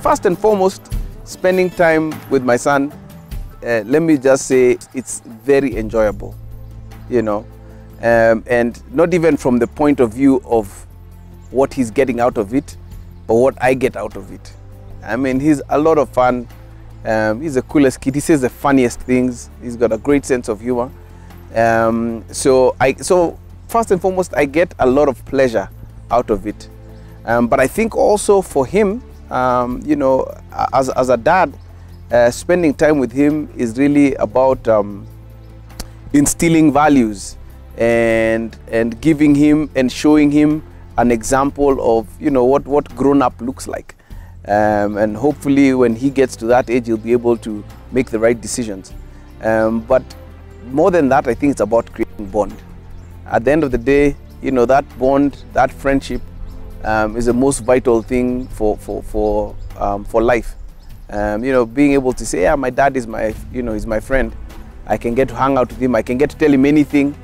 first and foremost, spending time with my son, let me just say it's very enjoyable, you know, and not even from the point of view of what he's getting out of it, but what I get out of it. I mean, he's a lot of fun. He's the coolest kid. He says the funniest things. He's got a great sense of humor. So first and foremost, I get a lot of pleasure out of it. But I think also for him, you know, as a dad, spending time with him is really about instilling values and giving him and showing him an example of, you know, what grown-up looks like. And hopefully when he gets to that age, he'll be able to make the right decisions. But more than that, I think it's about creating bond. At the end of the day, you know, that bond, that friendship is the most vital thing for life. You know, being able to say, yeah, my dad is my, you know, he's my friend. I can get to hang out with him. I can get to tell him anything.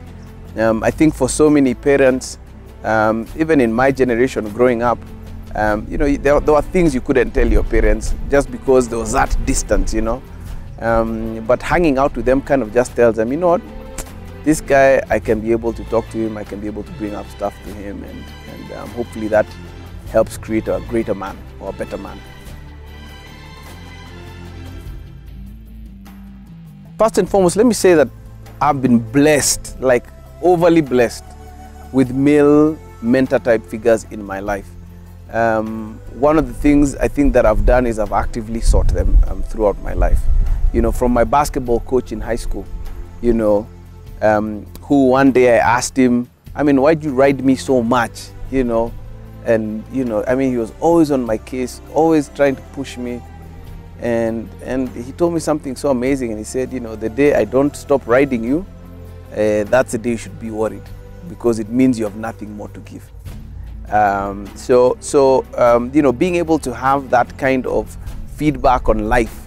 I think for so many parents, even in my generation growing up, you know, there were things you couldn't tell your parents just because there was that distance, you know. But hanging out with them kind of just tells them, you know what, this guy, I can be able to talk to him, I can be able to bring up stuff to him, and hopefully that helps create a greater man or a better man. First and foremost, let me say that I've been blessed, like overly blessed, with male mentor type figures in my life. One of the things I think that I've done is I've actively sought them throughout my life. You know, from my basketball coach in high school, you know, who one day I asked him, I mean, why'd you ride me so much, you know? And, you know, I mean, he was always on my case, always trying to push me. And he told me something so amazing, and he said, you know, the day I don't stop riding you, that's the day you should be worried, because it means you have nothing more to give. You know, being able to have that kind of feedback on life,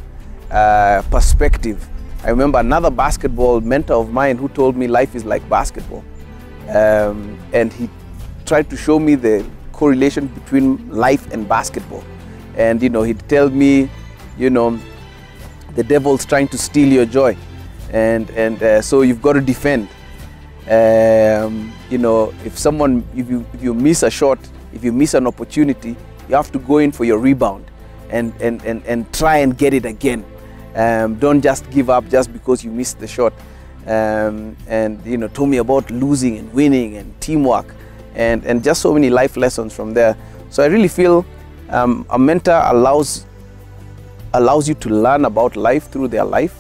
perspective. I remember another basketball mentor of mine who told me life is like basketball. And he tried to show me the correlation between life and basketball. And, you know, he'd tell me, you know, the devil's trying to steal your joy. And so you've got to defend. You know, if you miss a shot, if you miss an opportunity, you have to go in for your rebound and try and get it again. Don't just give up just because you missed the shot. And you know, told me about losing and winning and teamwork and just so many life lessons from there. So I really feel a mentor allows you to learn about life through their life,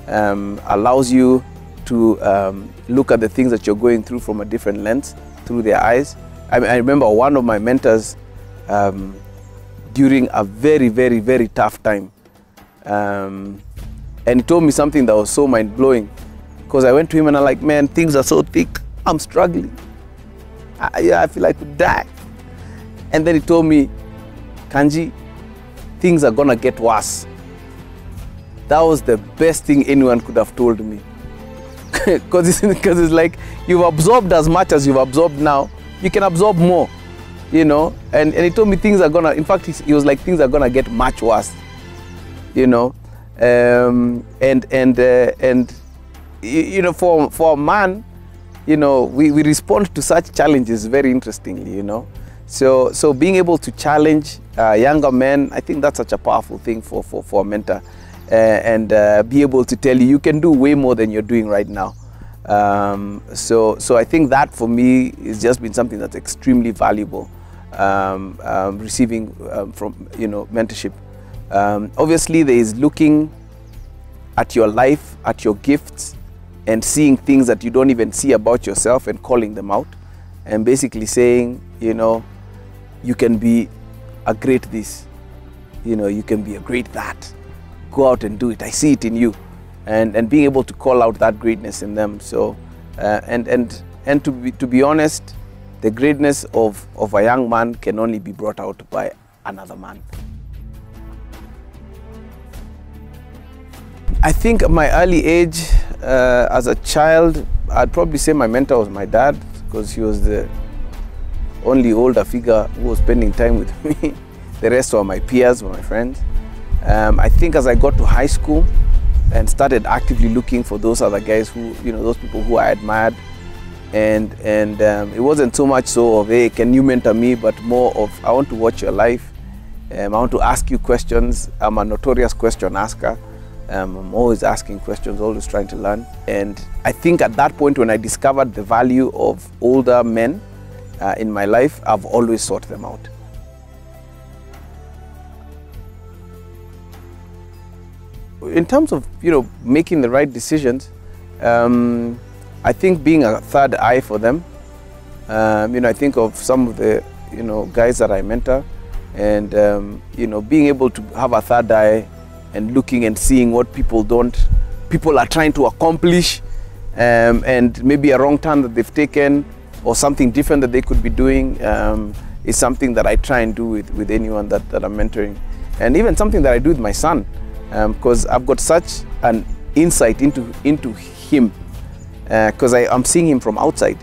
allows you to look at the things that you're going through from a different lens, through their eyes. I remember one of my mentors during a very, very, very tough time. And he told me something that was so mind-blowing, because I went to him and I'm like, man, things are so thick, I'm struggling. I feel like I could die. And then he told me, Kanjii, things are gonna get worse. That was the best thing anyone could have told me. Because it's like, you've absorbed as much as you've absorbed now, you can absorb more, you know. And he told me things are gonna, in fact, he was like, things are gonna get much worse, you know. You know, for a man, you know, we respond to such challenges very interestingly, you know. So being able to challenge younger men, I think that's such a powerful thing for a mentor. And be able to tell you, you can do way more than you're doing right now. So I think that for me has just been something that's extremely valuable, receiving from, you know, mentorship. Obviously there is looking at your life, at your gifts, and seeing things that you don't even see about yourself and calling them out, and basically saying, you know, you can be a great this, you know, you can be a great that. Go out and do it. I see it in you, and being able to call out that greatness in them. So, and to be honest, the greatness of a young man can only be brought out by another man. I think at my early age, as a child, I'd probably say my mentor was my dad, because he was the only older figure who was spending time with me. The rest were my peers, were my friends. I think as I got to high school and started actively looking for those other guys who, those people who I admired, and it wasn't so much so of, hey, can you mentor me, but more of, I want to watch your life. I want to ask you questions. I'm a notorious question asker. I'm always asking questions, always trying to learn. And I think at that point when I discovered the value of older men in my life, I've always sought them out. In terms of, making the right decisions, I think being a third eye for them. I think of some of the, guys that I mentor, and, being able to have a third eye and looking and seeing what people are trying to accomplish, and maybe a wrong turn that they've taken or something different that they could be doing, is something that I try and do with anyone that I'm mentoring. And even something that I do with my son, because I've got such an insight into him, because I'm seeing him from outside.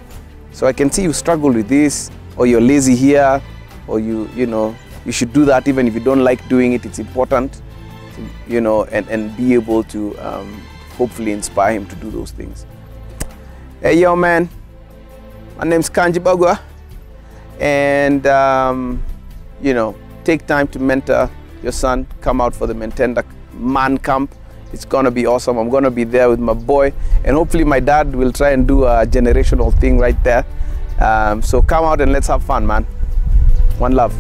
So I can see you struggle with this, or you're lazy here, or you should do that even if you don't like doing it. It's important, and be able to hopefully inspire him to do those things. Hey, yo, man. My name's Kanjii Mbugua, and take time to mentor your son. Come out for the MENTENDA man camp. It's gonna be awesome. I'm gonna be there with my boy, and hopefully my dad will try and do a generational thing right there. So come out and let's have fun, man. One love.